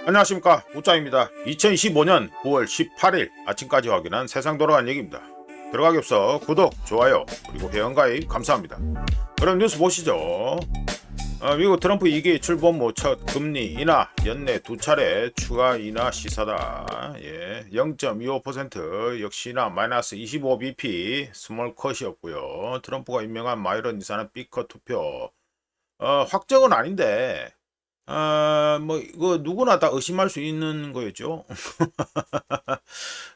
안녕하십니까, 우짜입니다. 2025년 9월 18일 아침까지 확인한 세상 돌아간 얘기입니다. 들어가기 앞서 구독, 좋아요, 그리고 회원가입 감사합니다. 그럼 뉴스 보시죠. 미국 트럼프 2기 출범 첫 금리 인하 연내 두 차례 추가 인하 시사다. 0.25% 역시나 마이너스 25bp 스몰 컷이었고요. 트럼프가 임명한 마이런 이사는 B컷 투표. 확정은 아닌데 뭐, 이거 누구나 다 의심할 수 있는 거였죠.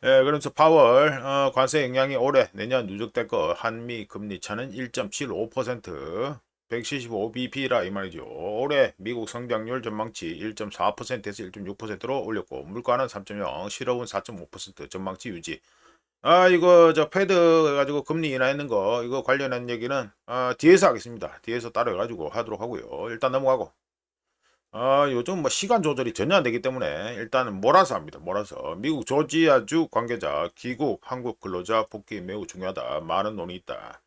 그래서 파월, 관세 영향이 올해, 내년 누적될 거, 한미 금리 차는 1.75%, 175bp라 이 말이죠. 올해 미국 성장률 전망치 1.4%에서 1.6%로 올렸고, 물가는 3.0, 실업은 4.5% 전망치 유지. 이거, 패드 가지고 금리 인하했는 거, 이거 관련한 얘기는, 뒤에서 하겠습니다. 뒤에서 따로 해가지고 하도록 하고요. 일단 넘어가고. 요즘 뭐 시간 조절이 전혀 안 되기 때문에 일단은 몰아서 합니다. 몰아서. 미국 조지아주 관계자, 귀국 한국 근로자 복귀 매우 중요하다. 많은 논의 있다.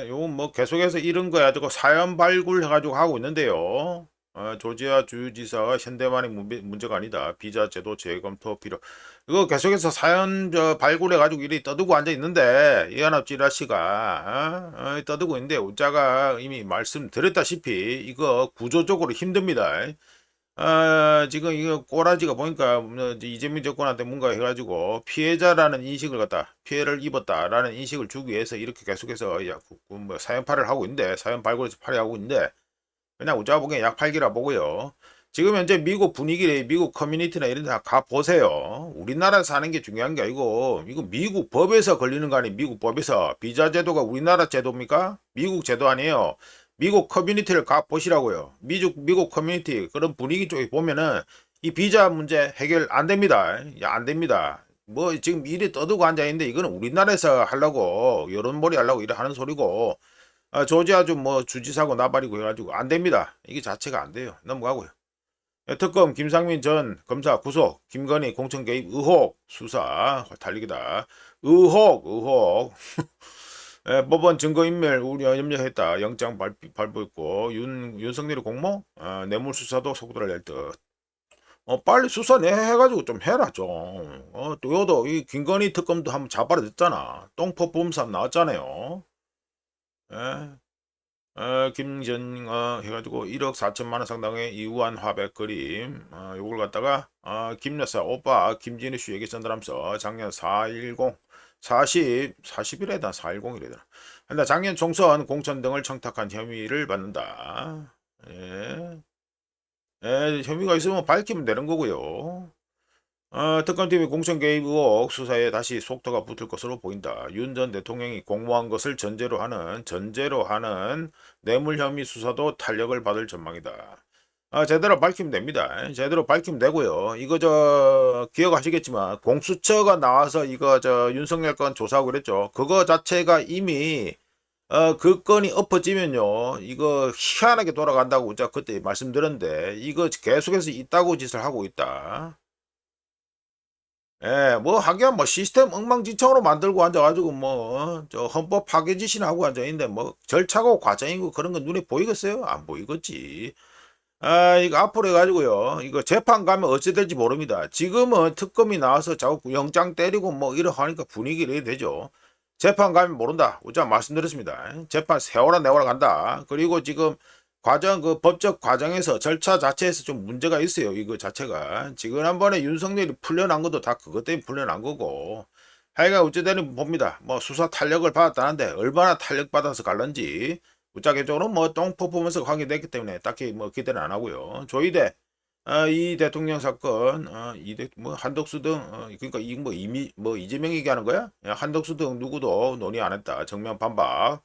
요건 뭐 계속해서 이런 거 가지고 사연 발굴해가지고 하고 있는데요. 조지아 주지사가 현대만의 문제가 아니다. 비자 제도 재검토 필요. 이거 계속해서 사연 발굴해가지고 이리 떠들고 앉아 있는데 이한업 지라시가 떠들고 있는데 우자가 이미 말씀드렸다시피 이거 구조적으로 힘듭니다. 지금 이거 꼬라지가 보니까 뭐 이재명 정권한테 뭔가 해가지고 피해자라는 인식을 갖다 피해를 입었다라는 인식을 주기 위해서 이렇게 계속해서 뭐 사연팔이를 하고 있는데 사연 발굴해서 팔이하고 있는데 그냥 우자가 보기엔 약팔기라 보고요. 지금 현재 미국 분위기, 미국 커뮤니티나 이런 데 가 보세요. 우리나라 사는 게 중요한 게 아니고 이거 미국 법에서 걸리는 거 아니에요. 미국 법에서 비자 제도가 우리나라 제도입니까? 미국 제도 아니에요. 미국 커뮤니티를 가 보시라고요. 미국 커뮤니티 그런 분위기 쪽에 보면은 이 비자 문제 해결 안 됩니다. 야, 안 됩니다. 뭐 지금 일이 떠들고 앉아 있는데 이거는 우리나라에서 하려고 여론몰이 하려고 이래 하는 소리고 조지아주 뭐 주지사고 나발이고 해가지고 안 됩니다. 이게 자체가 안 돼요. 넘어가고요. 특검 김상민 전 검사 구속, 김건희 공천 개입 의혹 수사 달리기다. 의혹. 법원 증거인멸 우려 염려했다. 영장 발부했고 윤석열이 공모 뇌물 수사도 속도를 낼 듯. 빨리 수사 해가지고 좀 해라 좀. 또 요도 이 김건희 특검도 한번 자발했잖아. 똥포 범삼 나왔잖아요. 예. 김전 해가지고 1억 4천만 원 상당의 이우한 화백 그림 요걸 갖다가 김 여사 오빠 김진희 씨에게 전달하면서 작년 410 40이래다 410이래다. 근데 작년 총선 공천 등을 청탁한 혐의를 받는다. 예. 혐의가 있으면 밝히면 되는 거고요. 특검팀이 공천 개입 의혹 수사에 다시 속도가 붙을 것으로 보인다. 윤 전 대통령이 공모한 것을 전제로 하는 뇌물 혐의 수사도 탄력을 받을 전망이다. 제대로 밝히면 됩니다. 제대로 밝히면 되고요. 이거 기억하시겠지만 공수처가 나와서 이거 윤석열 건 조사하고 그랬죠. 그거 자체가 이미 그 건이 엎어지면요. 이거 희한하게 돌아간다고 제가 그때 말씀드렸는데 이거 계속해서 이따구 짓을 하고 있다. 뭐 하기야 뭐 시스템 엉망진창으로 만들고 앉아가지고 뭐 저 헌법 파괴 짓이나 하고 앉아있는데 뭐 절차고 과정이고 그런 거 눈에 보이겠어요? 안 보이겠지. 이거 앞으로 해가지고요. 이거 재판 가면 어찌 될지 모릅니다. 지금은 특검이 나와서 자꾸 영장 때리고 뭐 이러 하니까 분위기를 이래 되죠. 재판 가면 모른다. 우자 말씀드렸습니다. 재판 세월아 내월아 간다. 그리고 지금 그 법적 과정에서 절차 자체에서 좀 문제가 있어요. 이거 자체가. 지난번에 윤석열이 풀려난 것도 다 그것 때문에 풀려난 거고. 하여간 어찌되는 봅니다. 뭐 수사 탄력을 받았다는데 얼마나 탄력받아서 갈런지 무작위적으로 뭐 똥 퍼포먼스가 확인됐기 때문에 딱히 뭐 기대는 안 하고요. 조이대 이 대통령 사건 이대 뭐 한덕수 등 그러니까 이 뭐 이미 뭐 이재명 얘기하는 거야? 한덕수 등 누구도 논의 안 했다. 정면 반박.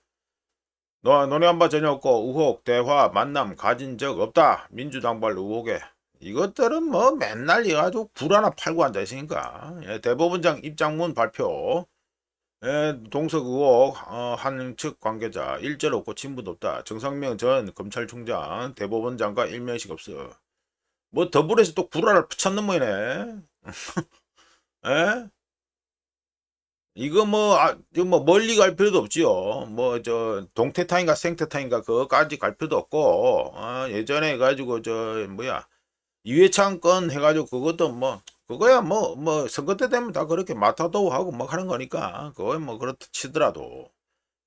논의 한 바 전혀 없고 의혹 대화 만남 가진 적 없다. 민주당발 의혹에 이것들은 뭐 맨날 이가지고 굴 하나 팔고 앉아 있으니까 대법원장 입장문 발표. 동석 의혹 한 측 관계자 일절 없고 친분도 없다. 정상명 전 검찰총장 대법원장과 일면식 없어. 뭐 더불어서 또 구라를 붙였는 모이네. 에? 이거 뭐 멀리 갈 필요도 없지요. 뭐 동태타인가 생태타인가 그거까지 갈 필요도 없고 예전에 가지고 뭐야 이회창 건 해가지고 그것도 뭐 그거야 뭐 선거 때 되면 다 그렇게 마타도 하고 뭐 하는 거니까 그거 뭐 그렇다 치더라도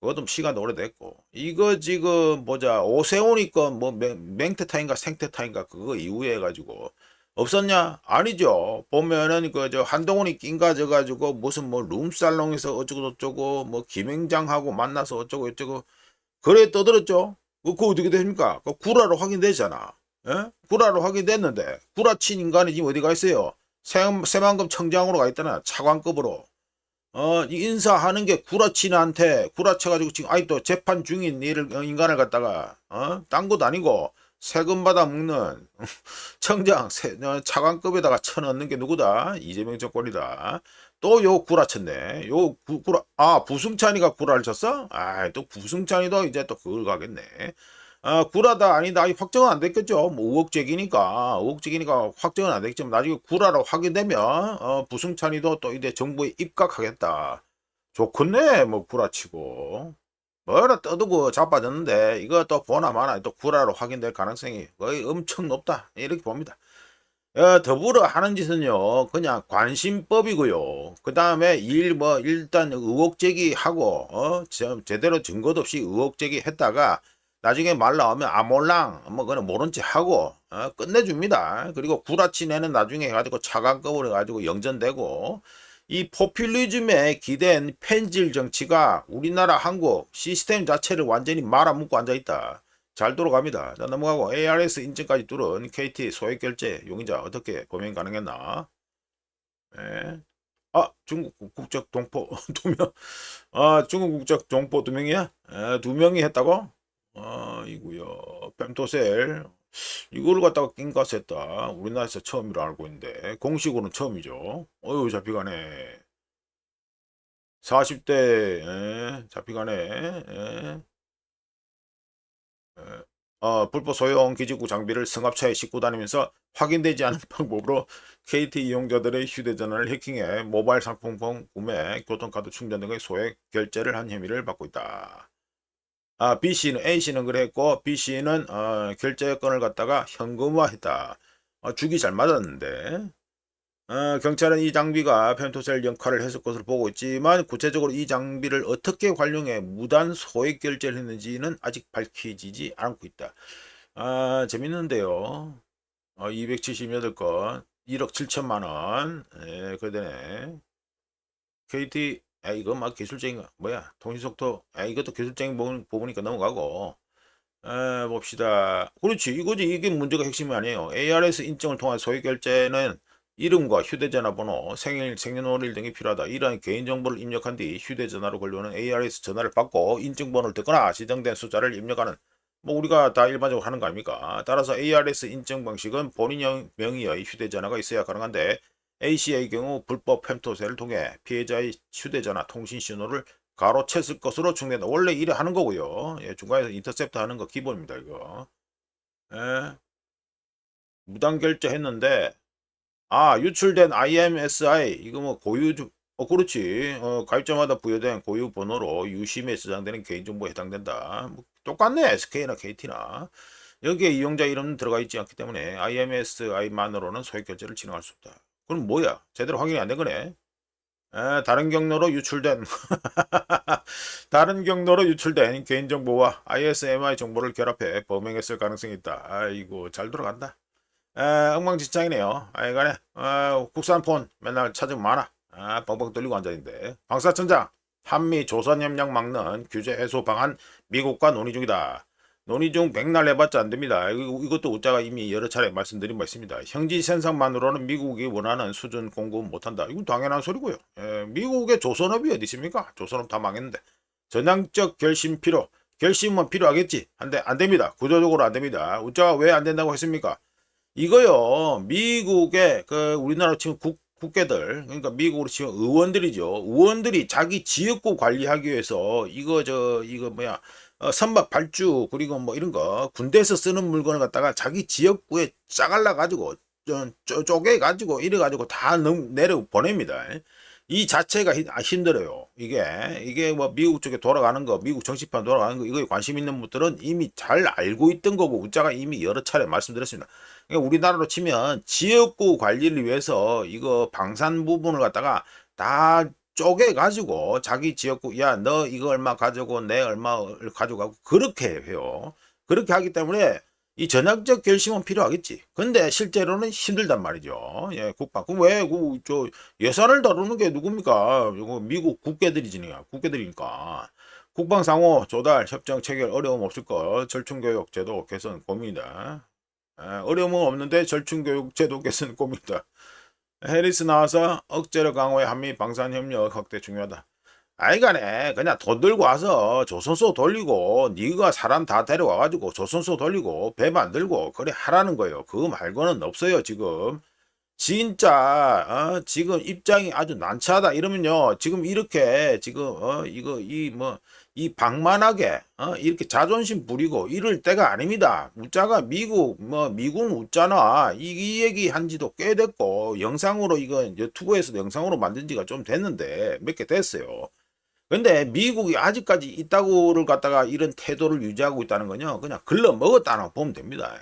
그것도 시간도 오래됐고 이거 지금 보자 오세훈이 건뭐 맹태타인가 생태타인가 그거 이후에 해가지고 없었냐? 아니죠. 보면은 그 저 한동훈이 낀가져 가지고 무슨 뭐 룸살롱에서 어쩌고 저쩌고 뭐 김행장하고 만나서 어쩌고 저쩌고 그래 떠들었죠. 그거 어떻게 됩니까? 그 구라로 확인되잖아. 예? 구라로 확인됐는데 구라친 인간이 지금 어디 가 있어요? 새만금 청장으로 가 있다나 차관급으로. 이 인사하는 게 구라친한테 구라쳐가지고 지금 아직도 재판 중인 일을 인간을 갖다가 딴 것도 아니고 세금 받아 먹는 청장 차관급에다가 쳐넣는 게 누구다? 이재명 정권이다. 또 요 구라쳤네. 요 구라 부승찬이가 구라를 쳤어? 또 부승찬이도 이제 또 그걸 가겠네. 구라다 아니다 확정은 안 됐겠죠. 뭐 의혹적이니까 확정은 안 됐지만 나중에 구라로 확인되면 부승찬이도 또 이제 정부에 입각하겠다. 좋겠네 뭐 구라치고 뭐라 떠두고 자빠졌는데 이거 또 보나 마나 또 구라로 확인될 가능성이 거의 엄청 높다 이렇게 봅니다. 더불어 하는 짓은요 그냥 관심법이고요. 그 다음에 일단 의혹 제기하고 제대로 증거도 없이 의혹 제기했다가 나중에 말 나오면 몰랑 뭐 그냥 모른 체 하고 끝내줍니다. 그리고 구라치내는 나중에 해가지고 차관급으로 해가지고 영전되고 이 포퓰리즘에 기댄 펜질 정치가 우리나라 한국 시스템 자체를 완전히 말아먹고 앉아있다. 잘 돌아갑니다. 자, 넘어가고 ARS 인증까지 뚫은 KT 소액결제 용의자 어떻게 범행 가능했나? 예. 중국 국적 동포 2명. 중국 국적 동포 2명이야? 예, 2명이 했다고? 이구요. fem토셀. 이걸 갖다가 낑가했다. 우리나라에서 처음이라 알고 있는데 공식으로는 처음이죠. 어휴 잡히가네. 40대 잡히가네. 예. 불법 소형 기지국 장비를 승합차에 싣고 다니면서 확인되지 않은 방법으로 KT 이용자들의 휴대전화를 해킹해 모바일 상품권 구매, 교통카드 충전 등의 소액 결제를 한 혐의를 받고 있다. A씨는 그랬고 B씨는 결제권을 갖다가 현금화했다. 주기 잘 맞았는데 경찰은 이 장비가 펜토셀 역할을 했을 것으로 보고 있지만 구체적으로 이 장비를 어떻게 활용해 무단 소액 결제를 했는지는 아직 밝혀지지 않고 있다. 재밌는데요. 278건 1억 7천만 원. 예, 그러네. KT 이거 막 기술적인 뭐야 통신속도 이것도 기술적인 부분이니까 넘어가고 봅시다. 그렇지 이거지 이게 문제가 핵심이 아니에요. ARS 인증을 통한 소액 결제는 이름과 휴대전화 번호, 생일, 생년월일 등이 필요하다. 이러한 개인정보를 입력한 뒤 휴대전화로 걸려오는 ARS 전화를 받고 인증번호를 듣거나 지정된 숫자를 입력하는 뭐 우리가 다 일반적으로 하는 거 아닙니까? 따라서 ARS 인증 방식은 본인 명의의 휴대전화가 있어야 가능한데 A씨의 경우 불법 fem토셀을 통해 피해자의 휴대전화 통신 신호를 가로챘을 것으로 추정된다. 원래 이래 하는 거고요. 예, 중간에서 인터셉트 하는 거 기본입니다. 이거. 예, 무단 결제했는데 유출된 IMSI 이거 뭐 고유 그렇지. 가입자마다 부여된 고유 번호로 유심에 저장되는 개인정보에 해당된다. 뭐 똑같네. SK나 KT나. 여기에 이용자 이름 들어가 있지 않기 때문에 IMSI만으로는 소액 결제를 진행할 수 없다. 그럼 뭐야? 제대로 확인이 안 된 거네. 다른 경로로 유출된 다른 경로로 유출된 개인정보와 ISMI 정보를 결합해 범행했을 가능성이 있다. 아이고 잘 돌아간다. 엉망진창이네요. 아이간에 국산폰 맨날 찾으면 많아. 뻥뻥 뚫리고 앉아있는데 방사천장 한미 조선협력 막는 규제 해소 방안 미국과 논의 중이다. 논의 중 백날 해봤자 안됩니다. 이것도 우짜가 이미 여러 차례 말씀드린 바 있습니다. 형지 현상만으로는 미국이 원하는 수준 공급 못한다. 이건 당연한 소리고요. 미국의 조선업이 어디 있습니까? 조선업 다 망했는데 전향적 결심 필요. 결심은 필요하겠지. 한데 안됩니다. 구조적으로 안됩니다. 우짜가 왜 안된다고 했습니까? 이거요 미국의 그 우리나라 지금 국회들 그러니까 미국으로 치면 의원들이죠. 의원들이 자기 지역구 관리하기 위해서 이거 뭐야 선박 발주 그리고 뭐 이런 거 군대에서 쓰는 물건을 갖다가 자기 지역구에 짜갈라 가지고 쪼개 가지고 이래 가지고 다 내려 보냅니다. 이 자체가 힘들어요. 이게 뭐 미국 쪽에 돌아가는 거, 미국 정치판 돌아가는 거, 이거에 관심 있는 분들은 이미 잘 알고 있던 거고, 우짜가 이미 여러 차례 말씀드렸습니다. 그러니까 우리나라로 치면 지역구 관리를 위해서 이거 방산 부분을 갖다가 다 쪼개가지고 자기 지역구, 야, 너 이거 얼마 가져고, 내 얼마를 가져가고, 그렇게 해요. 그렇게 하기 때문에 이 전략적 결심은 필요하겠지. 근데 실제로는 힘들단 말이죠. 예, 국방. 그럼 왜, 예산을 다루는 게 누굽니까? 이거 미국 국회들이니까. 국방상호 조달 협정 체결 어려움 없을 것. 절충교육 제도 개선 고민이다. 어려움은 없는데 절충교육 제도 개선 고민이다. 해리스 나와서 억제력 강화의 한미 방산 협력 확대 중요하다. 아이간에 그냥 돈 들고 와서 조선소 돌리고 니가 사람 다 데려와가지고 조선소 돌리고 배 만들고 그래 하라는 거예요. 그거 말고는 없어요 지금. 진짜 지금 입장이 아주 난처하다 이러면요 지금 이렇게 지금 이거 이 방만하게 이렇게 자존심 부리고 이럴 때가 아닙니다. 우짜가 미군 웃잖아 이 얘기 한 지도 꽤 됐고 영상으로 이거 유튜브에서도 영상으로 만든 지가 좀 됐는데 몇 개 됐어요. 근데 미국이 아직까지 있다고를 갖다가 이런 태도를 유지하고 있다는 건요 그냥 글러 먹었다고 보면 됩니다.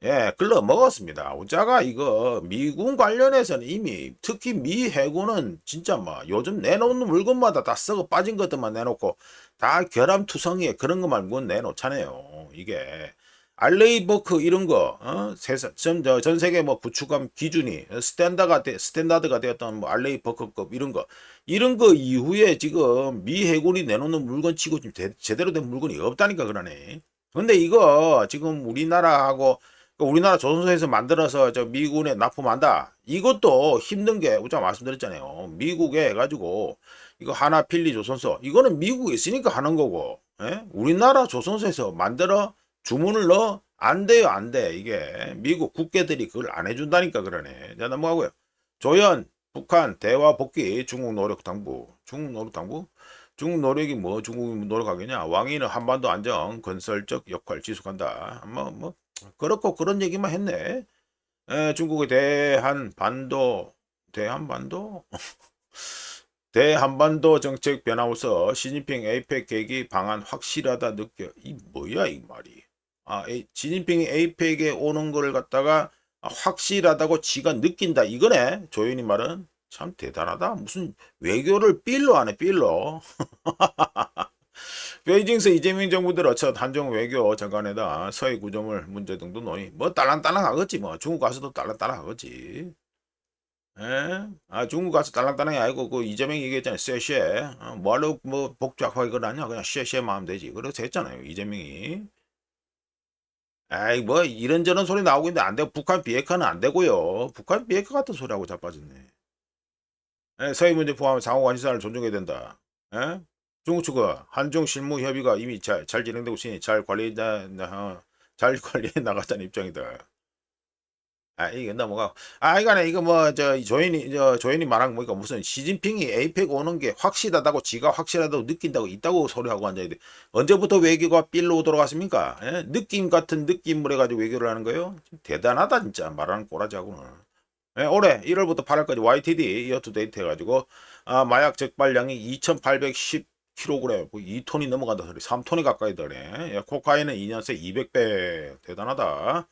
예, 글러 먹었습니다. 우짜가 이거 미군 관련해서는 이미 특히 미 해군은 진짜 뭐 요즘 내놓는 물건마다 다 썩어 빠진 것들만 내놓고 다 결함투성이에 그런 것만 문 내놓잖아요. 이게 알레이버크 이런 거 전 세계 뭐 구축함 기준이 스탠다드가 되었던 뭐 알레이버크급 이런 거 이후에 지금 미 해군이 내놓는 물건치고 지금 제대로 된 물건이 없다니까 그러네. 근데 이거 지금 우리나라 조선소에서 만들어서 저 미군에 납품한다. 이것도 힘든 게 우리가 말씀드렸잖아요. 미국에 해가지고 이거 하나 필리 조선소 이거는 미국에 있으니까 하는 거고 우리나라 조선소에서 만들어 주문을 넣어 안 돼요 안 돼. 이게 미국 국계들이 그걸 안 해준다니까 그러네. 자 넘어가고요. 조연 북한 대화 복귀 중국 노력 당부 중국 노력이 뭐 중국이 노력하겠냐. 왕위는 한반도 안정 건설적 역할 지속한다. 그렇고 그런 얘기만 했네. 중국의 대한반도 대한반도 정책 변화로서 시진핑 에이펙 계기 방안 확실하다 느껴. 이 뭐야 이 말이. 시진핑이 에이펙에 오는 걸 갖다가 확실하다고 지가 느낀다 이거네. 조윤이 말은 참 대단하다. 무슨 외교를 빌로 하네 빌로. 베이징에서 이재명 정부 들어 첫 한중 외교 장관에다 서해 구조물 문제 등도 논의. 뭐 딸랑딸랑 하겠지 뭐. 중국 가서도 딸랑딸랑 하겠지. 예? 중국 가서 딸랑딸랑이 아니고 그 이재명이 얘기했잖아요. 쉐쉐. 뭐하러 뭐 복잡하게 그러냐. 그냥 쉐쉐만 하면 되지. 그래서 했잖아요. 이재명이. 에이 뭐 이런저런 소리 나오고 있는데 안 되고 북한 비핵화는 안 되고요. 북한 비핵화 같은 소리하고 자빠졌네. 예, 서해 문제 포함해 상호 관심사를 존중해야 된다. 예? 중국 측은 한중 실무 협의가 이미 잘 진행되고 있으니 잘 관리해 나갔다는 입장이다. 이게 넘어가. 이거네 이거 뭐 조인이 말한 거니까 무슨 시진핑이 에이펙 오는 게 확실하다고 지가 확실하다고 느낀다고 있다고 소리하고 앉아야 돼. 언제부터 외교가 삘로 돌아갔습니까? 예? 느낌 같은 느낌을 해가지고 외교를 하는 거예요. 대단하다 진짜 말하는 꼬라지하고는. 예, 올해 1월부터 8월까지 YTD 이어투데이트 해가지고 마약 적발량이 2,810kg 2톤이 넘어간다 소리 3톤이 가까이 되네. 예, 코카인은 2년 새 200배 대단하다.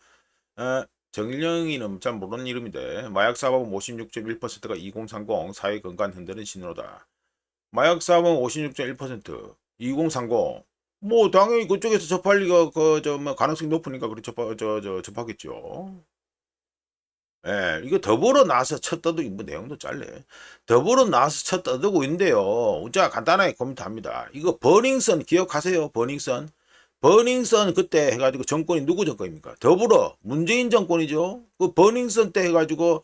정일영이는 잘 모르는 이름인데 마약 사범 56.1%가 2030 사회 건강 흔드는 신호다. 마약 사범 56.1% 2030 뭐 당연히 그쪽에서 접할 리가 가능성이 높으니까 그래 접하겠죠. 예, 이거 더불어 나서 첫 떠들고 뭐 내용도 짧네. 더불어 나서 첫 떠들고 있는데요. 자 간단하게 코멘트합니다. 이거 버닝썬 기억하세요? 버닝썬 그때 해가지고 정권이 누구 정권입니까? 더불어 문재인 정권이죠. 그 버닝썬 때 해가지고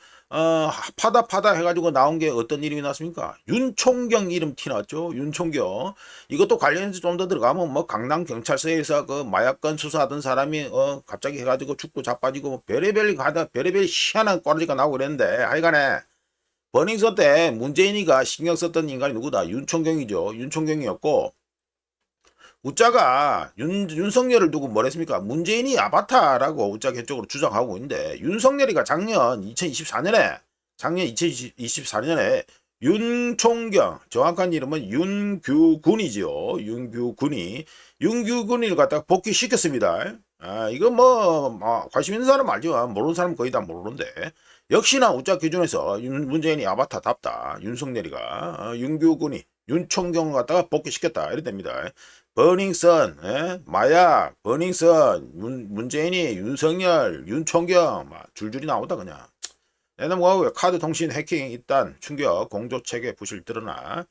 파다 해가지고 나온 게 어떤 이름이 났습니까? 윤총경 이름 티났죠. 윤총경. 이것도 관련해서 좀 더 들어가면 뭐 강남 경찰서에서 그 마약건 수사하던 사람이 갑자기 해가지고 죽고 자빠지고 뭐 별의별 희한한 꼬라지가 나오고 그랬는데 하여간에 버닝썬 때 문재인이가 신경 썼던 인간이 누구다? 윤총경이죠. 윤총경이었고 우짜가 윤석열을 두고 뭐랬습니까? 문재인이 아바타라고 우짜 개쪽으로 주장하고 있는데 윤석열이가 작년 2024년에 윤총경, 정확한 이름은 윤규군이죠. 윤규군을 갖다가 복귀시켰습니다. 이거 관심 있는 사람 알죠. 모르는 사람 거의 다 모르는데. 역시나 우짜 기준에서 문재인이 아바타답다. 윤석열이가, 윤규군이, 윤총경을 갖다가 복귀시켰다. 이래 됩니다. 버닝썬, 마약, 버닝썬, 문재인이, 윤석열, 윤총경, 줄줄이 나오다, 그냥. 넘어가고요. 카드 통신 해킹 입단 충격 공조체계 부실 드러나.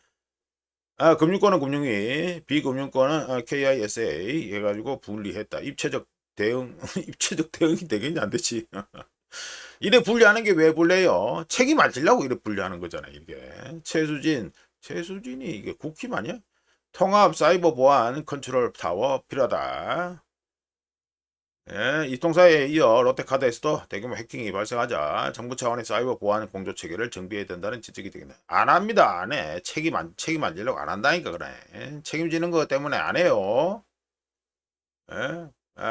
금융권은 금융위, 비금융권은 KISA 해가지고 분리했다. 입체적 대응, 입체적 대응이 되겠냐 안 되지. 이래 분리하는 게 왜 분리해요? 책임 안 지려고 이래 분리하는 거잖아요. 이게 최수진이 이게 국힘 아니야? 통합 사이버 보안 컨트롤 타워 필요하다. 예, 이 통사에 이어 롯데카드에서도 대규모 해킹이 발생하자 정부 차원의 사이버 보안 공조 체계를 정비해야 된다는 지적이 되겠네. 안 합니다. 안 해. 책임 안 지려고 안 한다니까 그래. 책임지는 거 때문에 안 해요. 예?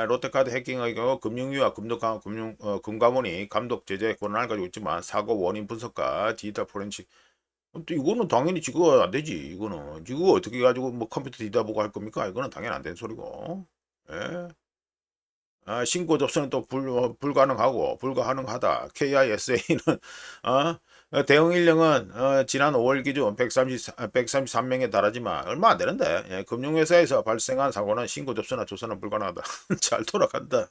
롯데카드 해킹의 경우 금융위와 금감원이 감독 제재 권한을 가지고 있지만 사고 원인 분석과 디지털 포렌식 또 이거는 당연히 지금 안 되지. 이거는 지금 어떻게 가지고 뭐 컴퓨터 뒤다보고 할 겁니까? 이거는 당연히 안 되는 소리고. 예? 신고 접수는 또 불가능하고 불가능하다. KISA는 대응 인력은 지난 5월 기준 133명에 달하지만 얼마 안 되는데 금융회사에서 발생한 사고는 신고 접수나 조사는 불가능하다. 잘 돌아간다.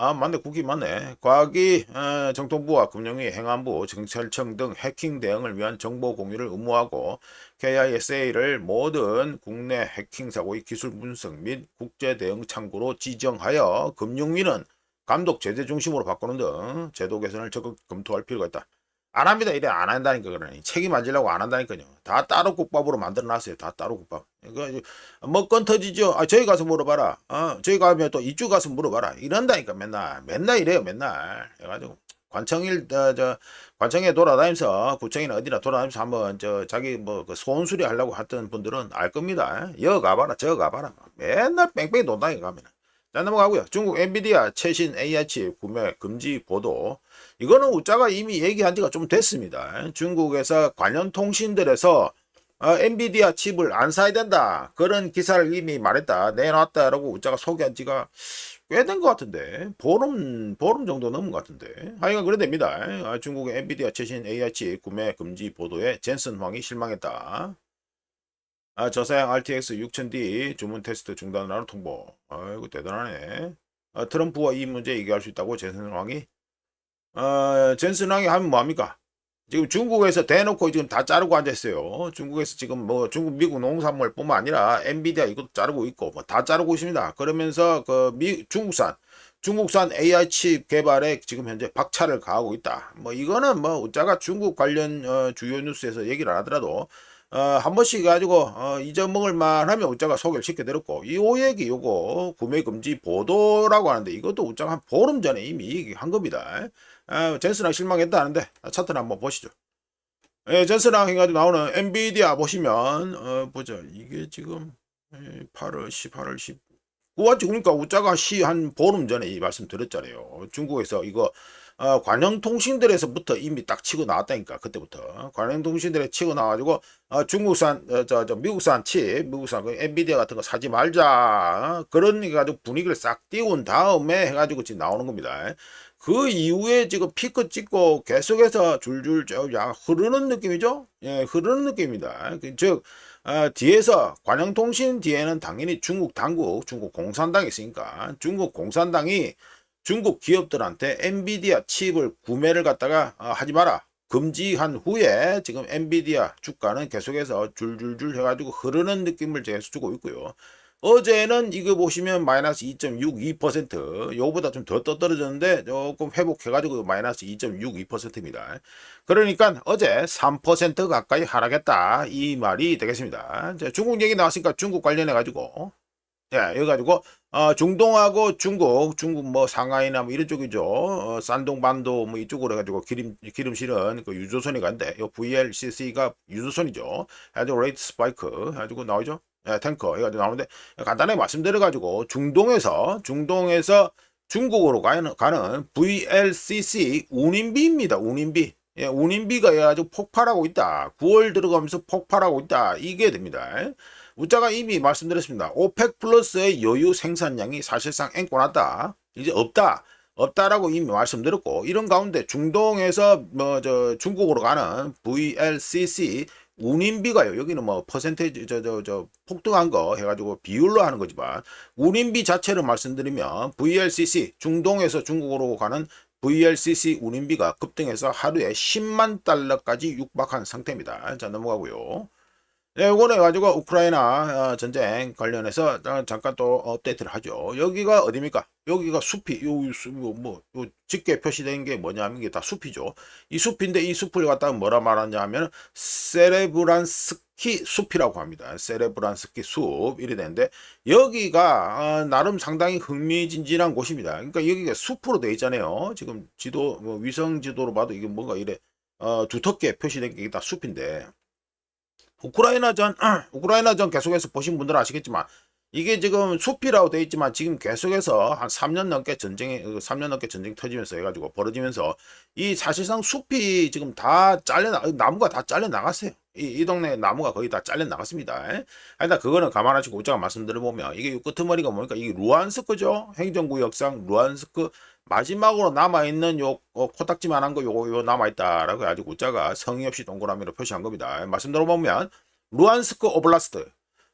맞네. 국기 맞네. 과학이 정통부와 금융위, 행안부, 경찰청 등 해킹 대응을 위한 정보 공유를 의무하고 KISA를 모든 국내 해킹 사고의 기술 분석 및 국제 대응 창구로 지정하여 금융위는 감독 제재 중심으로 바꾸는 등 제도 개선을 적극 검토할 필요가 있다. 안 합니다. 이래 안 한다니까 그러니 책임 안 지려고 안 한다니까요. 다 따로 국밥으로 만들어 놨어요. 다 따로 국밥. 이거 먹건 터지죠. 저기 가서 물어봐라. 저기 가면 또 이쪽 가서 물어봐라. 이런다니까 맨날 이래요. 맨날 해가지고 관청일 관청에 돌아다니면서 구청이나 어디나 돌아다니면서 한번 자기 뭐그 소원수리 하려고 했던 분들은 알 겁니다. 여 가봐라 저 가봐라. 맨날 뺑뺑이 논다니까 가면. 자 넘어가고요. 중국 엔비디아 최신 AI칩 구매 금지 보도. 이거는 우짜가 이미 얘기한 지가 좀 됐습니다. 중국에서 관련 통신들에서 엔비디아 칩을 안 사야 된다. 그런 기사를 이미 말했다. 내놨다라고 우짜가 소개한 지가 꽤 된 것 같은데. 보름 정도 넘은 것 같은데. 하여간 그래 됩니다. 중국의 엔비디아 최신 AI칩 구매 금지 보도에 젠슨 황이 실망했다. 저사양 RTX 6000D 주문 테스트 중단하는 통보. 아이고 대단하네. 트럼프와 이 문제 얘기할 수 있다고 젠슨 황이 젠슨 황이 하면 뭐합니까? 지금 중국에서 대놓고 지금 다 자르고 앉아있어요. 중국에서 지금 뭐 중국 미국 농산물뿐만 아니라 엔비디아 이것도 자르고 있고 뭐 다 자르고 있습니다. 그러면서 중국산 AI 칩 개발에 지금 현재 박차를 가하고 있다. 뭐 이거는 뭐 우짜가 중국 관련 주요 뉴스에서 얘기를 안 하더라도 한 번씩 가지고 잊어먹을 만하면 우짜가 소개를 시켜드렸고 이 얘기 요거 구매 금지 보도라고 하는데 이것도 우짜가 한 보름 전에 이미 얘기한 겁니다. 젠스랑 실망했다는데 차트를 한번 보시죠. 젠스랑 해가지고 나오는 엔비디아 보시면 보자 이게 지금 8월 18월 19월 그러니까 우짜가 한 보름 전에 이 말씀 드렸잖아요. 중국에서 이거 관영통신들에서부터 이미 딱 치고 나왔다니까 그때부터 관영통신들에 치고 나와가지고 중국산 미국산 그 엔비디아 같은 거 사지 말자 그런 게 가지고 분위기를 싹 띄운 다음에 해가지고 지금 나오는 겁니다. 그 이후에 지금 피크 찍고 계속해서 줄줄 흐르는 느낌이죠. 예, 흐르는 느낌입니다. 즉 뒤에서 관영통신 뒤에는 당연히 중국 당국, 중국 공산당이 있으니까 중국 공산당이 중국 기업들한테 엔비디아 칩을 구매를 갖다가 하지 마라. 금지한 후에 지금 엔비디아 주가는 계속해서 줄줄줄 해가지고 흐르는 느낌을 계속 주고 있고요. 어제는 이거 보시면 마이너스 2.62% 요거보다 좀 더 떨어졌는데 조금 회복해가지고 마이너스 2.62%입니다. 그러니까 어제 3% 가까이 하락했다 이 말이 되겠습니다. 중국 얘기 나왔으니까 중국 관련해가지고 여기 가지고 중동하고 중국 뭐 상하이나 뭐 이런 쪽이죠. 산동반도 뭐 이쪽으로 해가지고 기름 실은 그 유조선이 간대. 요 VLCC가 유조선이죠. 해가지고 레이트 스파이크 해가지고 나오죠. 탱커 해가지고 나오는데 간단하게 말씀드려가지고 중동에서 중국으로 가는 VLCC 운임비입니다. 운임비. 예, 운임비가 아주 폭발하고 있다. 9월 들어가면서 폭발하고 있다. 이게 됩니다. 우자가 이미 말씀드렸습니다. 오펙 플러스의 여유 생산량이 사실상 앵꼬났다. 이제 없다. 없다라고 이미 말씀드렸고, 이런 가운데 중동에서 중국으로 가는 VLCC 운임비가요. 여기는 뭐 퍼센테이지 폭등한 거 해가지고 비율로 하는 거지만, 운임비 자체를 말씀드리면 VLCC 중동에서 중국으로 가는 VLCC 운임비가 급등해서 하루에 10만 달러까지 육박한 상태입니다. 자, 넘어가고요. 네, 이거는 가지고 우크라이나 전쟁 관련해서 잠깐 또 업데이트를 하죠. 여기가 어디입니까? 여기가 숲이 요 짙게 표시된 게 뭐냐면 이게 다 숲이죠. 이 숲인데 이 숲을 갖다가 뭐라 말하냐 하면 세레브란스키 숲이라고 합니다. 세레브란스키 숲 이래 되는데 여기가 나름 상당히 흥미진진한 곳입니다. 그러니까 여기가 숲으로 되어 있잖아요. 지금 지도 위성 지도로 봐도 이게 뭔가 이래 두텁게 표시된 게 다 숲인데 우크라이나전 계속해서 보신 분들은 아시겠지만 이게 지금 숲이라고 되어 있지만 지금 계속해서 한 3년 넘게 3년 넘게 전쟁이 터지면서 해가지고 벌어지면서 이 사실상 숲이 지금 다 나무가 다 잘려 나갔어요. 이 동네 나무가 거의 다 잘려 나갔습니다. 일단 그거는 감안하시고 우자가 말씀드려보면 이게 끄트머리가 뭡니까? 이게 루안스크죠. 행정구역상 루안스크 마지막으로 남아있는 요 코딱지만한 거 요거 남아있다라고 해가지고 우자가 성의 없이 동그라미로 표시한 겁니다. 말씀드려보면 루안스크 오블라스트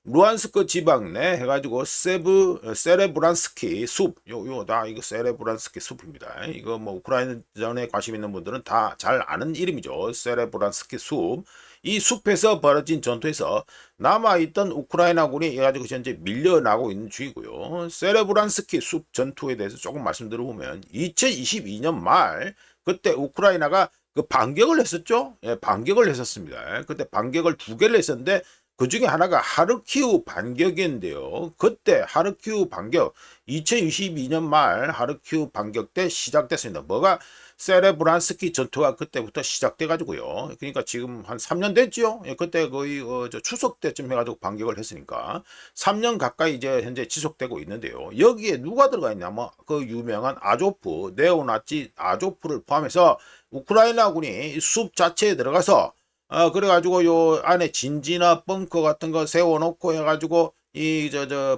루안스크 지방 내 해가지고 세레브란스키 숲, 다 이거 세레브란스키 숲입니다. 이거 뭐 우크라이나전에 관심 있는 분들은 다 잘 아는 이름이죠. 세레브란스키 숲. 이 숲에서 벌어진 전투에서 남아있던 우크라이나군이 해가지고 현재 밀려나고 있는 중이고요. 세레브란스키 숲 전투에 대해서 조금 말씀드려보면 2022년 말 그때 우크라이나가 그 반격을 했었죠. 예, 반격을 했었습니다. 그때 반격을 2개를 했었는데 그 중에 하나가 하르키우 반격인데요. 그때 하르키우 반격 2022년 말 하르키우 반격 때 시작됐습니다. 뭐가 세레브란스키 전투가 그때부터 시작돼 가지고요. 그러니까 지금 한 3년 됐죠. 예, 그때 거의 추석 때쯤 해가지고 반격을 했으니까 3년 가까이 이제 현재 지속되고 있는데요. 여기에 누가 들어가 있냐면 그 유명한 아조프 네오나치 아조프를 포함해서 우크라이나군이 숲 자체에 들어가서 그래가지고 요 안에 진지나 벙커 같은 거 세워놓고 해가지고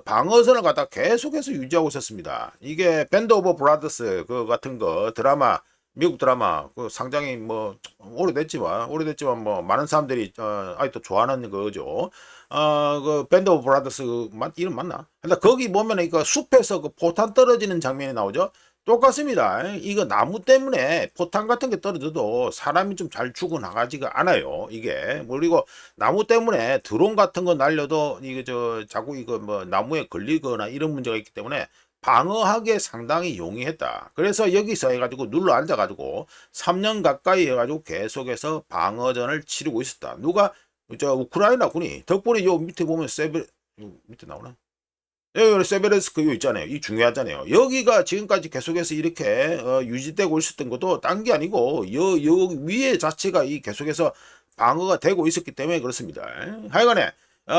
방어선을 갖다 계속해서 유지하고 있었습니다. 이게 밴드 오브 브라더스 그 같은 거 드라마 미국 드라마 그 상당히 뭐 오래됐지만 뭐 많은 사람들이 아직도 좋아하는 거죠. 그 밴드 오브 브라더스 이름 맞나? 근데 거기 보면은 그 숲에서 그 포탄 떨어지는 장면이 나오죠. 똑같습니다. 이거 나무 때문에 포탄 같은 게 떨어져도 사람이 좀 잘 죽어나가지가 않아요. 이게 그리고 나무 때문에 드론 같은 거 날려도 이거 자꾸 이거 뭐 나무에 걸리거나 이런 문제가 있기 때문에 방어하기에 상당히 용이했다. 그래서 여기서 해가지고 눌러 앉아가지고 3년 가까이 해가지고 계속해서 방어전을 치르고 있었다. 누가 우크라이나 군이 덕분에 요 밑에 보면 밑에 나오나? 여기 세베르스크 요 있잖아요. 이 중요하잖아요. 여기가 지금까지 계속해서 이렇게 유지되고 있었던 것도 딴 게 아니고 여 위에 자체가 이 계속해서 방어가 되고 있었기 때문에 그렇습니다. 하여간에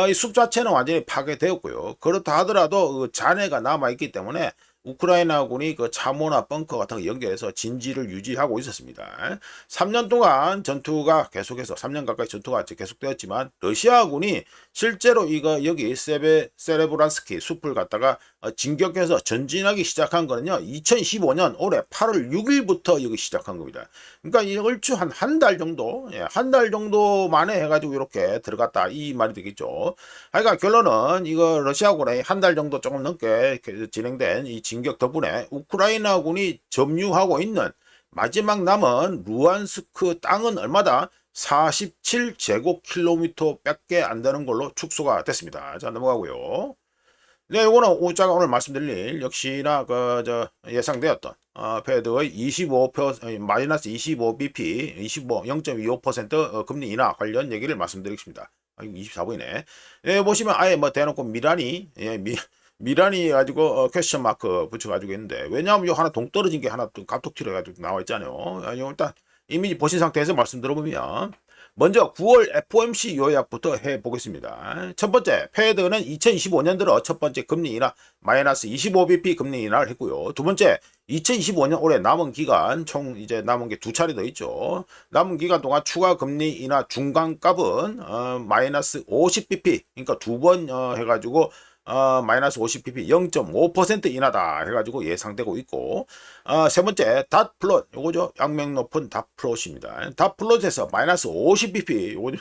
이 숲 자체는 완전히 파괴되었고요. 그렇다 하더라도 그 잔해가 남아 있기 때문에 우크라이나군이 그 참호나 벙커 같은 거 연결해서 진지를 유지하고 있었습니다. 3년 동안 전투가 계속해서 3년 가까이 전투가 계속되었지만 러시아군이 실제로 이거 여기 세레브란스키 숲을 갖다가 진격해서 전진하기 시작한 거는요. 2015년 올해 8월 6일부터 여기 시작한 겁니다. 그러니까 이 얼추 한 달 정도, 한 달 정도 만에 해가지고 이렇게 들어갔다 이 말이 되겠죠. 그러니까 결론은 이거 러시아군의 한 달 정도 조금 넘게 진행된 이 진격 덕분에 우크라이나군이 점유하고 있는 마지막 남은 루안스크 땅은 얼마다? 47제곱킬로미터 밖에 안 되는 걸로 축소가 됐습니다. 자, 넘어가고요. 네, 이거는 오자가 오늘 말씀드릴 역시나 예상되었던 페드의 마이너스 25bp 0.25% 금리 인하 관련 얘기를 말씀드리겠습니다. 24분이네. 예, 보시면 아예 뭐 대놓고 미란이 가지고 퀘스천 마크 붙여가지고 있는데 왜냐하면 요 하나 동떨어진 게 하나 또 갑툭튀로 해가지고 나와 있잖아요. 일단 이미 보신 상태에서 말씀드려보면 먼저 9월 FOMC 요약부터 해보겠습니다. 첫 번째, 패드는 2025년 들어 첫 번째 금리 인하 마이너스 25bp 금리 인하를 했고요. 두 번째, 2025년 올해 남은 기간 총 이제 남은 게 두 차례 더 있죠. 남은 기간 동안 추가 금리 인하 중간값은 마이너스 50bp, 그러니까 두 번 해가지고 마이너스 50bp 0.5% 인하다 해가지고 예상되고 있고, 세 번째 닷플롯, 요거죠. 양명 높은 닷플롯입니다. 닷플롯에서 마이너스 50bp, 요거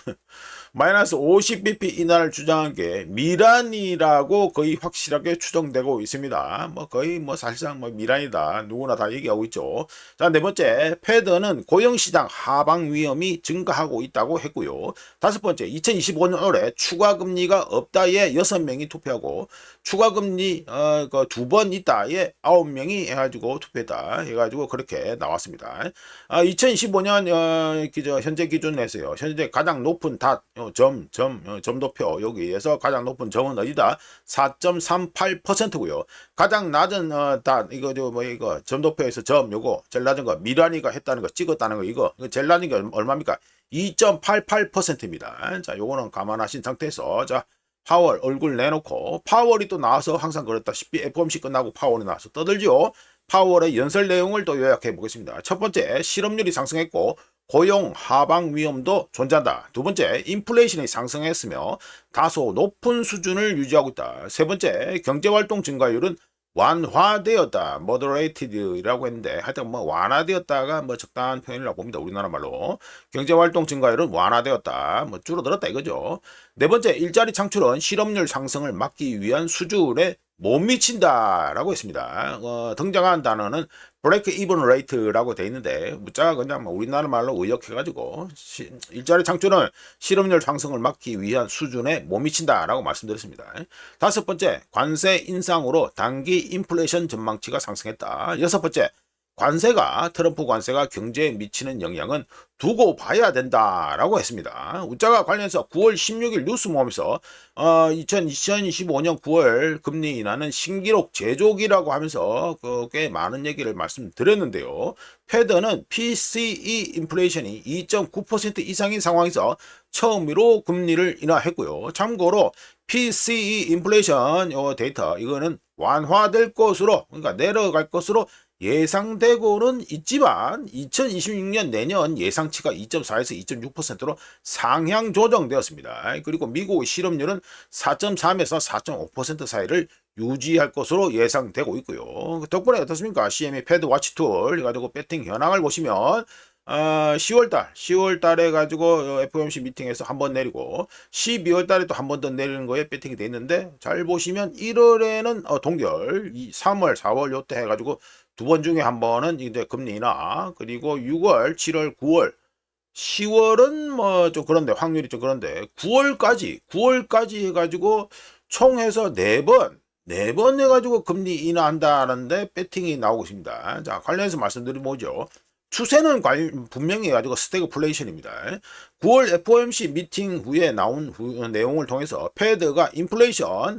마이너스 50bp 인하를 주장한 게 미란이라고 거의 확실하게 추정되고 있습니다. 뭐 거의 뭐 사실상 뭐 미란이다, 누구나 다 얘기하고 있죠. 자, 네 번째, 패드는 고용시장 하방 위험이 증가하고 있다고 했고요. 다섯 번째, 2025년 올해 추가 금리가 없다에 6명이 투표하고, 추가 금리 그 두 번 있다에 9명이 해가지고 투표했다 해가지고 그렇게 나왔습니다. 2015년 현재 기준에서요, 현재 가장 높은 점도표 여기에서 가장 높은 점은 어디다? 4.38%고요. 가장 낮은 이거 점도표에서 요거 제일 낮은 거 미란이가 했다는 거, 찍었다는 거, 이거 제일 낮은 게 얼마입니까? 2.88%입니다. 자, 요거는 감안하신 상태에서, 자, 파월 얼굴 내놓고, 파월이 또 나와서 항상 그랬다시피 FOMC 끝나고 파월이 나와서 떠들죠. 파월의 연설 내용을 또 요약해 보겠습니다. 첫 번째, 실업률이 상승했고 고용 하방 위험도 존재한다. 두 번째, 인플레이션이 상승했으며 다소 높은 수준을 유지하고 있다. 세 번째, 경제활동 증가율은 완화되었다. moderated이라고 했는데 하여튼 뭐 완화되었다가 뭐 적당한 표현이라고 봅니다. 우리나라 말로. 경제활동 증가율은 완화되었다. 뭐 줄어들었다 이거죠. 네 번째, 일자리 창출은 실업률 상승을 막기 위한 수준에 못 미친다라고 했습니다. 등장한 단어는 break even rate라고 돼 있는데 문자가 그냥 뭐 우리나라 말로 의역해가지고 일자리 창출은 실업률 상승을 막기 위한 수준에 못 미친다라고 말씀드렸습니다. 다섯 번째, 관세 인상으로 단기 인플레이션 전망치가 상승했다. 여섯 번째, 트럼프 관세가 경제에 미치는 영향은 두고 봐야 된다라고 했습니다. 우자가 관련해서 9월 16일 뉴스 모험에서 2025년 9월 금리 인하는 신기록 제조기라고 하면서 꽤 많은 얘기를 말씀드렸는데요. 패드는 PCE 인플레이션이 2.9% 이상인 상황에서 처음으로 금리를 인하했고요. 참고로 PCE 인플레이션 데이터, 이거는 완화될 것으로, 그러니까 내려갈 것으로 예상되고는 있지만 2026년 내년 예상치가 2.4에서 2.6%로 상향 조정되었습니다. 그리고 미국의 실업률은 4.3에서 4.5% 사이를 유지할 것으로 예상되고 있고요. 덕분에 어떻습니까? CME 패드 와치 툴 가지고 배팅 현황을 보시면 10월 달에 가지고 FOMC 미팅에서 한 번 내리고 12월 달에 또 한 번 더 내리는 거에 배팅이 돼 있는데, 잘 보시면 1월에는 동결, 3월, 4월 요때 해가지고 두 번 중에 한 번은 이제 금리 인하, 그리고 6월, 7월, 9월, 10월은 뭐 좀 그런데 확률이 좀 그런데 9월까지 해가지고 총 해서 4번 해가지고 금리 인하한다는데 배팅이 나오고 있습니다. 자, 관련해서 말씀드리면 뭐죠? 추세는 분명히 가지고 스태그플레이션입니다. 9월 FOMC 미팅 후에 나온 내용을 통해서 패드가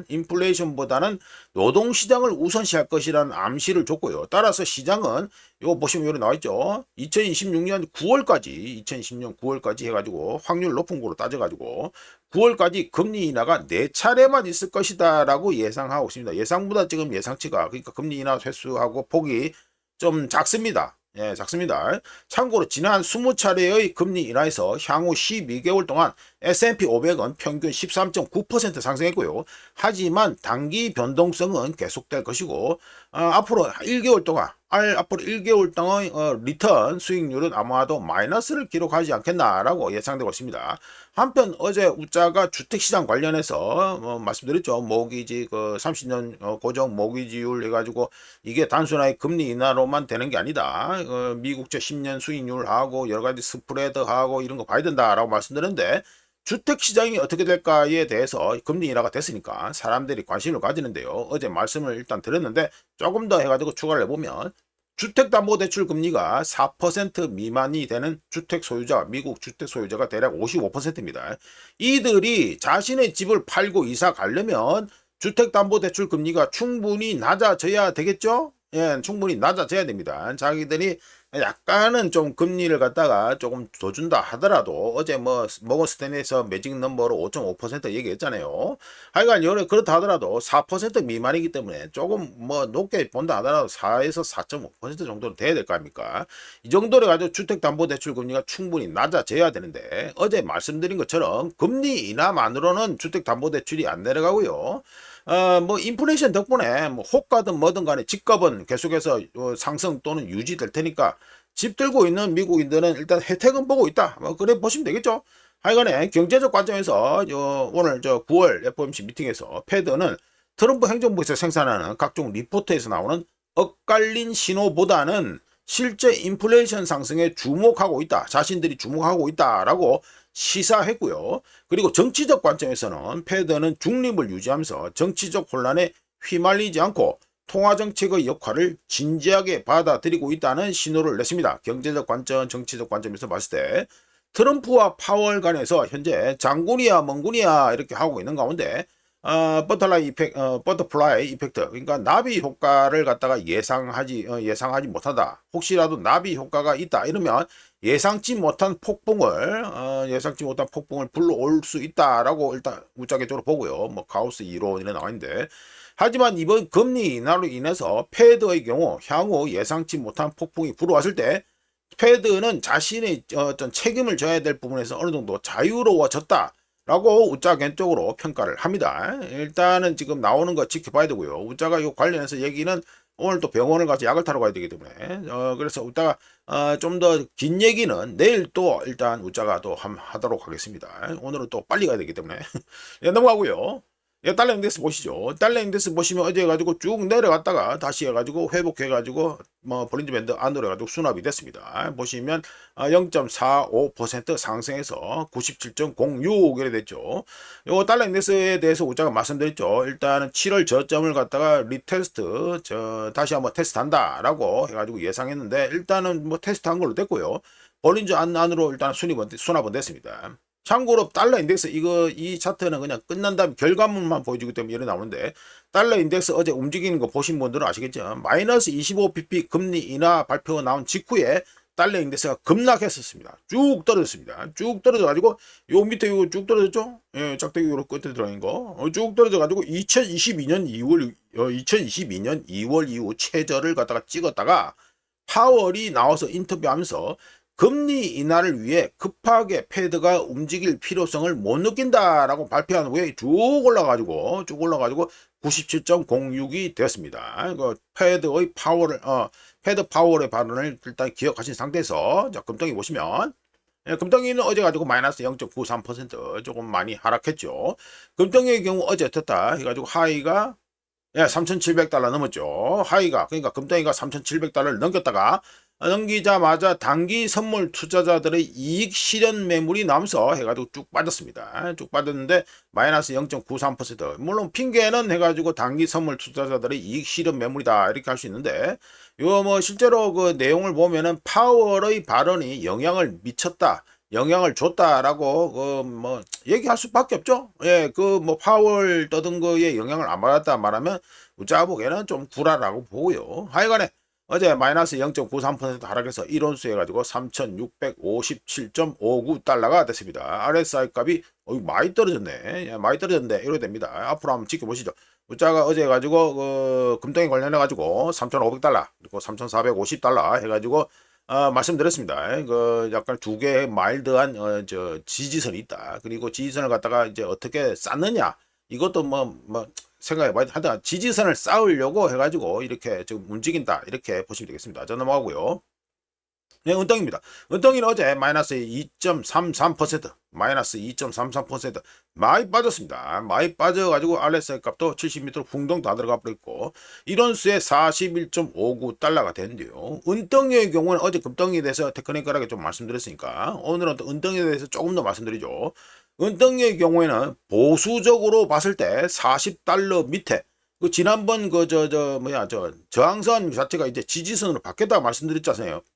인플레이션보다는 노동시장을 우선시할 것이라는 암시를 줬고요. 따라서 시장은 이거 보시면 여기 나와있죠. 2026년 9월까지 해가지고 확률 높은 거로 따져가지고 9월까지 금리 인하가 4차례만 있을 것이다 라고 예상하고 있습니다. 예상보다 지금 예상치가, 그러니까 금리 인하 횟수하고 폭이 좀 작습니다. 예, 작습니다. 참고로 지난 20차례의 금리 인하에서 향후 12개월 동안 S&P 500은 평균 13.9% 상승했고요. 하지만 단기 변동성은 계속될 것이고, 앞으로 1개월 동안 리턴 수익률은 아마도 마이너스를 기록하지 않겠나라고 예상되고 있습니다. 한편 어제 우자가 주택시장 관련해서 말씀드렸죠. 모기지 30년 고정 모기지율 해가지고 이게 단순하게 금리 인하로만 되는 게 아니다. 미국제 10년 수익률하고 여러 가지 스프레드하고 이런 거 봐야 된다라고 말씀드렸는데, 주택시장이 어떻게 될까에 대해서 금리 인하가 됐으니까 사람들이 관심을 가지는데요. 어제 말씀을 일단 드렸는데 조금 더 해가지고 추가를 해보면, 주택담보대출 금리가 4% 미만이 되는 주택 소유자, 미국 주택 소유자가 대략 55%입니다. 이들이 자신의 집을 팔고 이사 가려면 주택담보대출 금리가 충분히 낮아져야 되겠죠? 예, 충분히 낮아져야 됩니다. 자기들이 약간은 좀 금리를 갖다가 조금 더 준다 하더라도 어제 뭐 모건 스탠리에서 매직 넘버로 5.5% 얘기했잖아요. 하여간 요래 그렇다 하더라도 4% 미만이기 때문에 조금 뭐 높게 본다 하더라도 4에서 4.5% 정도는 돼야 될 거 아닙니까? 이 정도로 가지고 주택담보대출 금리가 충분히 낮아져야 되는데 어제 말씀드린 것처럼 금리 인하만으로는 주택담보대출이 안 내려가고요. 뭐 인플레이션 덕분에 뭐 호가든 뭐든 간에 집값은 계속해서 상승 또는 유지될 테니까 집 들고 있는 미국인들은 일단 혜택은 보고 있다. 뭐 그래 보시면 되겠죠. 하여간에 경제적 관점에서 오늘 저 9월 FOMC 미팅에서 패드는 트럼프 행정부에서 생산하는 각종 리포트에서 나오는 엇갈린 신호보다는 실제 인플레이션 상승에 주목하고 있다. 자신들이 주목하고 있다라고 시사했고요. 그리고 정치적 관점에서는 패드는 중립을 유지하면서 정치적 혼란에 휘말리지 않고 통화정책의 역할을 진지하게 받아들이고 있다는 신호를 냈습니다. 경제적 관점, 정치적 관점에서 봤을 때 트럼프와 파월 간에서 현재 장군이야 멍군이야 이렇게 하고 있는 가운데 버터플라이 이펙트, 그러니까 나비 효과를 갖다가 예상하지 못하다. 혹시라도 나비 효과가 있다 이러면 예상치 못한 폭풍을 불러올 수 있다라고 일단 우짜개적으로 보고요. 뭐 가우스 이론이 나와 있는데, 하지만 이번 금리 인하로 인해서 패드의 경우 향후 예상치 못한 폭풍이 불어왔을 때 패드는 자신의 어떤 책임을 져야 될 부분에서 어느 정도 자유로워졌다 라고 우짜겐쪽으로 평가를 합니다. 일단은 지금 나오는 거 지켜봐야 되고요. 우짜가 이 관련해서 얘기는 오늘 또 병원을 가서 약을 타러 가야 되기 때문에 그래서 우짜가 좀 더 긴 얘기는 내일 또 일단 우짜가 또 하도록 하겠습니다. 오늘은 또 빨리 가야 되기 때문에 예, 넘어가고요. 예, 달러 인덱스 보시죠. 달러 인덱스 보시면 어제 해가지고 쭉 내려갔다가 다시 해가지고 회복해가지고 뭐 볼린저 밴드 안으로 해가지고 수납이 됐습니다. 보시면 0.45% 상승해서 97.06 이래 됐죠. 요 달러 인덱스에 대해서 우리가 말씀드렸죠. 일단은 7월 저점을 갖다가 리테스트 다시 한번 테스트한다라고 해가지고 예상했는데 일단은 뭐 테스트한 걸로 됐고요. 볼린저 안으로 일단 수납은 됐습니다. 참고로 달러 인덱스 이 차트는 그냥 끝난 다음에 결과물만 보여주기 때문에 이래 나오는데, 달러 인덱스 어제 움직이는 거 보신 분들은 아시겠죠. 마이너스 25pp 금리 인하 발표가 나온 직후에 달러 인덱스가 급락했었습니다. 쭉 떨어졌습니다. 쭉 떨어져 가지고 요 밑에 이거 쭉 떨어졌죠. 예, 짝대기로 끝에 들어있는 거 쭉 떨어져 가지고 2022년 2월 이후 최저를 갖다가 찍었다가 파월이 나와서 인터뷰하면서 금리 인하를 위해 급하게 패드가 움직일 필요성을 못 느낀다라고 발표한 후에 쭉 올라가지고 97.06이 되었습니다. 그 패드의 패드 파월의 발언을 일단 기억하신 상태에서 자, 금덩이 보시면 금덩이는 어제 가지고 마이너스 0.93% 조금 많이 하락했죠. 금덩이의 경우 어제 어떻다 해가지고 하이가 3,700달러 넘었죠. 하이가, 그러니까 금덩이가 3,700달러를 넘기자마자 단기 선물 투자자들의 이익 실현 매물이 남서 해가지고 쭉 빠졌습니다. 쭉 빠졌는데 마이너스 0.93%. 물론 핑계는 해가지고 단기 선물 투자자들의 이익 실현 매물이다 이렇게 할 수 있는데, 요 뭐 실제로 그 내용을 보면은 파월의 발언이 영향을 미쳤다, 영향을 줬다라고 뭐 얘기할 수밖에 없죠. 예, 그 뭐 파월 떠든 거에 영향을 안 받았다 말하면 우짜 보기에는 좀 구라라고 보고요. 하여간에 어제 마이너스 0.93% 하락해서 1온수 해가지고 3,657.59달러가 됐습니다. RSI 값이 많이 떨어졌네. 많이 떨어졌는데 이래 됩니다. 앞으로 한번 지켜보시죠. 우짜가 어제 해가지고 금덩이 관련해가지고 3,500달러 그리고 3,450달러 해가지고 말씀드렸습니다. 그 약간 두 개의 마일드한 지지선이 있다. 그리고 지지선을 갖다가 이제 어떻게 쌓느냐 이것도 뭐 생각해봐야 돼. 하여튼 지지선을 쌓으려고 해가지고 이렇게 지금 움직인다 이렇게 보시면 되겠습니다. 자, 넘어가고요. 네, 은덩입니다. 은덩이는 어제 마이너스 2.33% 마이너스 2.33% 많이 빠졌습니다. 많이 빠져가지고 RSI 값도 70m 풍덩 다 들어가 버렸고 1온수에 41.59달러가 되는데요. 은덩이의 경우는 어제 금덩이에 대해서 테크니컬하게 좀 말씀드렸으니까 오늘은 또 은덩이에 대해서 조금 더 말씀드리죠. 은덩이의 경우에는 보수적으로 봤을 때 40달러 밑에 그 지난번 저항선 자체가 이제 지지선으로 바뀌었다고 말씀드렸지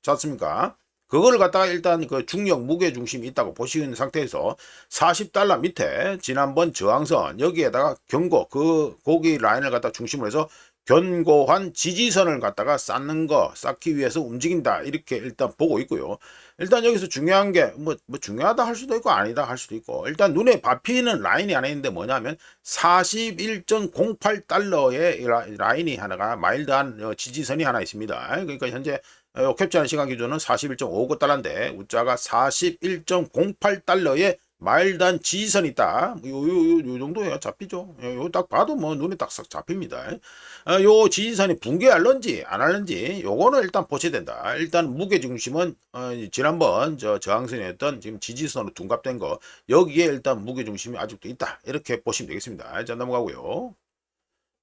않습니까? 그거를 갖다가 일단 그 중력 무게 중심이 있다고 보시는 상태에서 40달러 밑에 지난번 저항선 여기에다가 경고 그 고기 라인을 갖다 중심으로 해서 견고한 지지선을 갖다가 쌓기 위해서 움직인다 이렇게 일단 보고 있고요. 일단 여기서 중요한 게 뭐 중요하다 할 수도 있고 아니다 할 수도 있고 일단 눈에 밟히는 라인이 하나 있는데 뭐냐면 41.08달러의 라인이 하나가 마일드한 지지선이 하나 있습니다. 그러니까 현재 캡처하는 시간 기준은 41.59달러인데 우자가 41.08달러의 마일드한 지지선이 있다. 요 정도야 잡히죠. 요 딱 봐도 뭐 눈에 딱 싹 잡힙니다. 요 지지선이 붕괴할런지 안 할런지 요거는 일단 보셔야 된다. 일단 무게 중심은 지난번 저항선이었던 지금 지지선으로 둔갑된 거 여기에 일단 무게 중심이 아직도 있다. 이렇게 보시면 되겠습니다. 자 넘어가고요.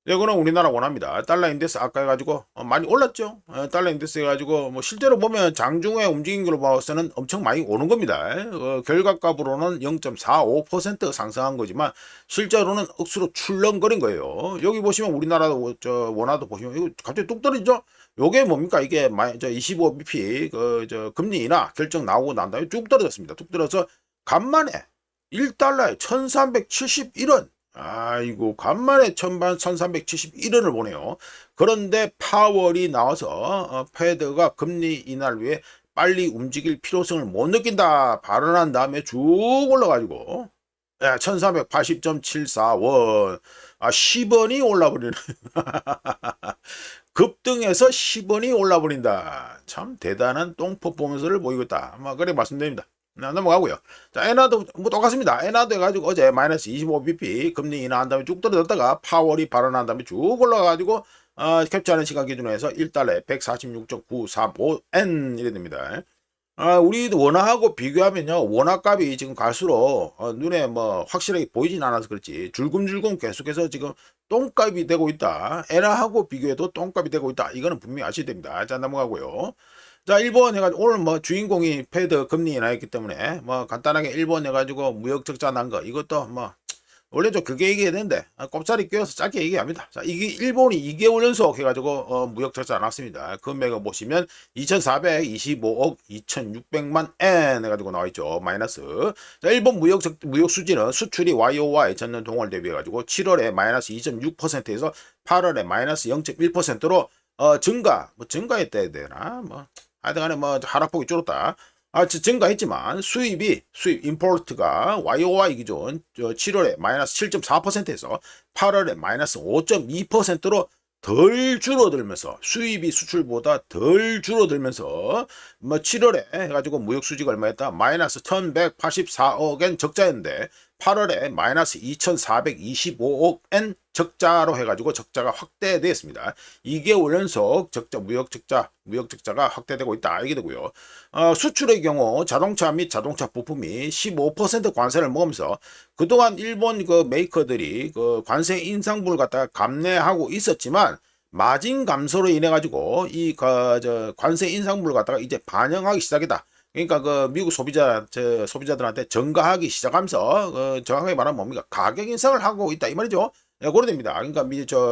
이거는 우리나라 원화입니다. 달러 인덱스 아까 해가지고 많이 올랐죠. 달러 인덱스 해가지고 뭐 실제로 보면 장중에 움직인 걸로 봐서는 엄청 많이 오는 겁니다. 결과값으로는 0.45% 상승한 거지만 실제로는 억수로 출렁거린 거예요. 여기 보시면 우리나라 원화도 보시면 이거 갑자기 뚝 떨어지죠. 요게 뭡니까? 이게 25bp 금리 인하 결정 나오고 난 다음에 쭉 떨어졌습니다. 뚝 떨어져서 간만에 1달러에 1371원. 아이고 간만에 1371원을 보네요. 그런데 파월이 나와서 패드가 금리 인하를 위해 빨리 움직일 필요성을 못 느낀다 발언한 다음에 쭉 올라가지고 1380.74원 10원이 올라버리네. 급등해서 10원이 올라버린다. 참 대단한 똥 퍼포먼스를 보이고 있다. 그래 말씀드립니다. 넘어가고요. 자, 엔화도 뭐 똑같습니다. 엔화도 해가지고 어제 마이너스 25bp 금리 인하한 다음에 쭉 떨어졌다가 파월이 발언한 다음에 쭉 올라가가지고 캡처하는 시간 기준으로 해서 1달러에 146.935엔 이래 됩니다. 우리 원화하고 비교하면요. 원화값이 지금 갈수록 눈에 뭐 확실하게 보이진 않아서 그렇지 줄금줄금 계속해서 지금 똥값이 되고 있다. 엔화하고 비교해도 똥값이 되고 있다. 이거는 분명히 아셔야 됩니다. 자 넘어가고요. 자, 일본 해가지고 오늘 뭐 주인공이 패드 금리 인하였기 때문에 뭐 간단하게 일본 해가지고 무역 적자 난 거 이것도 뭐 원래 좀 그게 얘기해야 되는데 꼽사리 끼워서 짧게 얘기합니다. 자, 이게 일본이 2개월 연속 해가지고 무역 적자 났습니다. 금액을 보시면 2,425억 2,600만 엔 해가지고 나와있죠. 마이너스. 자, 일본 무역 수지는 수출이 YOY 전년 동월 대비해가지고 7월에 마이너스 2.6%에서 8월에 마이너스 0.1%로 증가 증가했다 해야 되나 하여튼간에 뭐 하락폭이 줄었다. 증가했지만 수입 임포트가 YOY 기준 7월에 마이너스 7.4%에서 8월에 마이너스 5.2%로 덜 줄어들면서 수입이 수출보다 덜 줄어들면서 뭐 7월에 해가지고 무역 수지가 얼마였다? 마이너스 1184억엔 적자였는데 8월에 마이너스 2425억엔 적자로 해가지고 적자가 확대되었습니다. 2개월 연속 무역 적자가 확대되고 있다. 이게 되고요. 수출의 경우 자동차 및 자동차 부품이 15% 관세를 먹으면서 그동안 일본 그 메이커들이 그 관세 인상분을 갖다가 감내하고 있었지만 마진 감소로 인해 가지고 이 관세 인상분을 갖다가 이제 반영하기 시작이다. 그러니까 그 미국 소비자들한테 전가하기 시작하면서 정확하게 말하면 뭡니까? 가격 인상을 하고 있다 이 말이죠. 그래 됩니다. 그러니까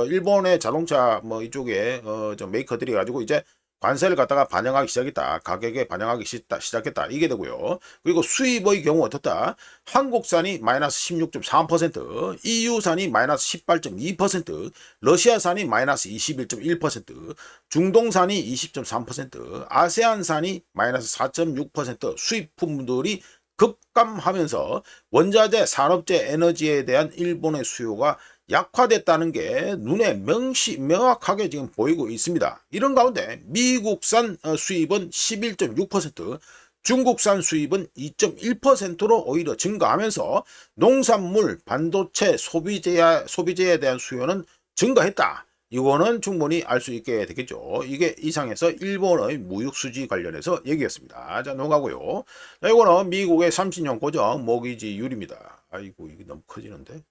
일본의 자동차 뭐 이쪽에 메이커들이 가지고 이제 관세를 갖다가 반영하기 시작했다. 가격에 반영하기 시작했다. 이게 되고요. 그리고 수입의 경우 어떻다? 한국산이 마이너스 16.3%, EU산이 마이너스 18.2%, 러시아산이 마이너스 21.1%, 중동산이 20.3%, 아세안산이 마이너스 4.6% 수입품들이 급감하면서 원자재, 산업재, 에너지에 대한 일본의 수요가 약화됐다는 게 눈에 명확하게 지금 보이고 있습니다. 이런 가운데 미국산 수입은 11.6%, 중국산 수입은 2.1%로 오히려 증가하면서 농산물, 반도체, 소비재에 대한 수요는 증가했다. 이거는 충분히 알 수 있게 되겠죠. 이게 이상에서 일본의 무역 수지 관련해서 얘기했습니다. 자, 넘어가고요. 자, 이거는 미국의 30년 고정 모기지율입니다. 아이고, 이게 너무 커지는데.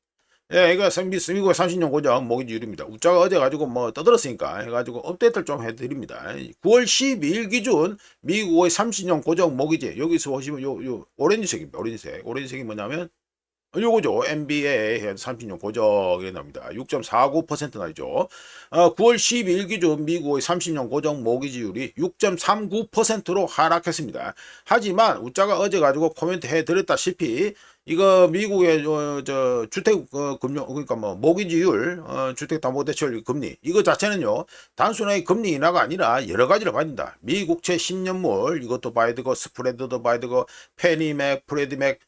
예, 이거 미국의 30년 고정 모기지율입니다. 우짜가 어제 가지고 뭐 떠들었으니까 해가지고 업데이트를 좀 해드립니다. 9월 12일 기준 미국의 30년 고정 모기지 여기서 보시면 요 오렌지색입니다. 오렌지색이 뭐냐면 요거죠. MBA 30년 고정이 나옵니다. 6.49% 나죠. 9월 12일 기준 미국의 30년 고정 모기지율이 6.39%로 하락했습니다. 하지만 우짜가 어제 가지고 코멘트 해드렸다시피 이거 미국의 저 주택 금융 그러니까 뭐 모기지율 주택담보대출 금리 이거 자체는요 단순하게 금리 인하가 아니라 여러 가지를 봐야 된다. 미국채 10년물 이것도 봐야 되고 스프레드도 봐야 되고 페니맥 프레디맥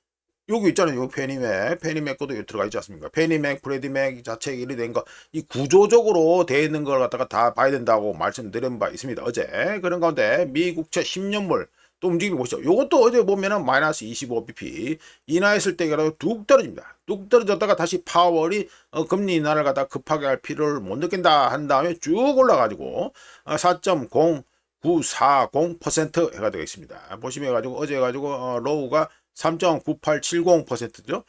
여기 있잖아요. 요 페니맥 것도 여기 들어가 있지 않습니까? 페니맥, 프레디맥 자체 일이 된 거, 이 구조적으로 되어 있는 걸 갖다가 다 봐야 된다고 말씀드린 바 있습니다. 어제. 그런 가운데 미국채 10년물 또 움직임을 보시죠. 요것도 어제 보면은 마이너스 25bp 인하했을 때가 뚝 떨어집니다. 뚝 떨어졌다가 다시 파월이 금리 인하를 갖다 급하게 할 필요를 못 느낀다 한 다음에 쭉 올라가지고 4.0940% 해가 되겠습니다. 보시면 해가지고 어제 해가지고 로우가 3.9870%죠.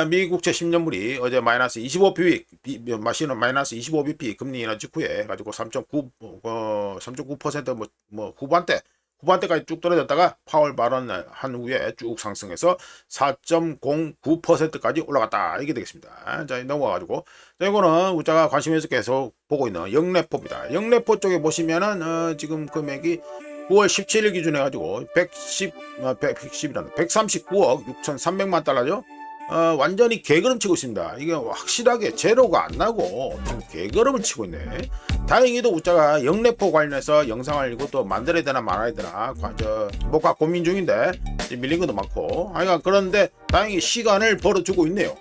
미국채 10년물이 어제 마이너스 25bp, 마시는 마이너스 25bp 금리 인하 직후에 해가지고 3.9% 뭐 후반대까지 쭉 떨어졌다가 파월 발언한 후에 쭉 상승해서 4.09%까지 올라갔다. 이게 되겠습니다. 자, 넘어가가지고. 자, 이거는 우리가 관심 있어 계속 보고 있는 영래포입니다. 영래포 쪽에 보시면은, 지금 금액이 9월 17일 기준 해가지고 139억 6,300만 달러죠. 완전히 개걸음 치고 있습니다. 이게 확실하게 제로가 안 나고 지금 개걸음을 치고 있네. 다행히도 우짜가 영래포 관련해서 영상을 이것도 만들어야 되나 말아야 되나 뭐가 고민 중인데 밀린 것도 많고. 그런데 다행히 시간을 벌어주고 있네요.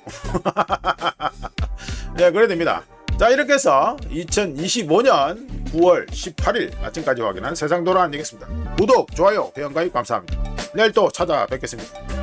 네, 그래 됩니다. 자, 이렇게 해서 2025년 9월 18일 아침까지 확인한 세상 돌아다니겠습니다. 구독, 좋아요, 회원 가입 감사합니다. 내일 또 찾아뵙겠습니다.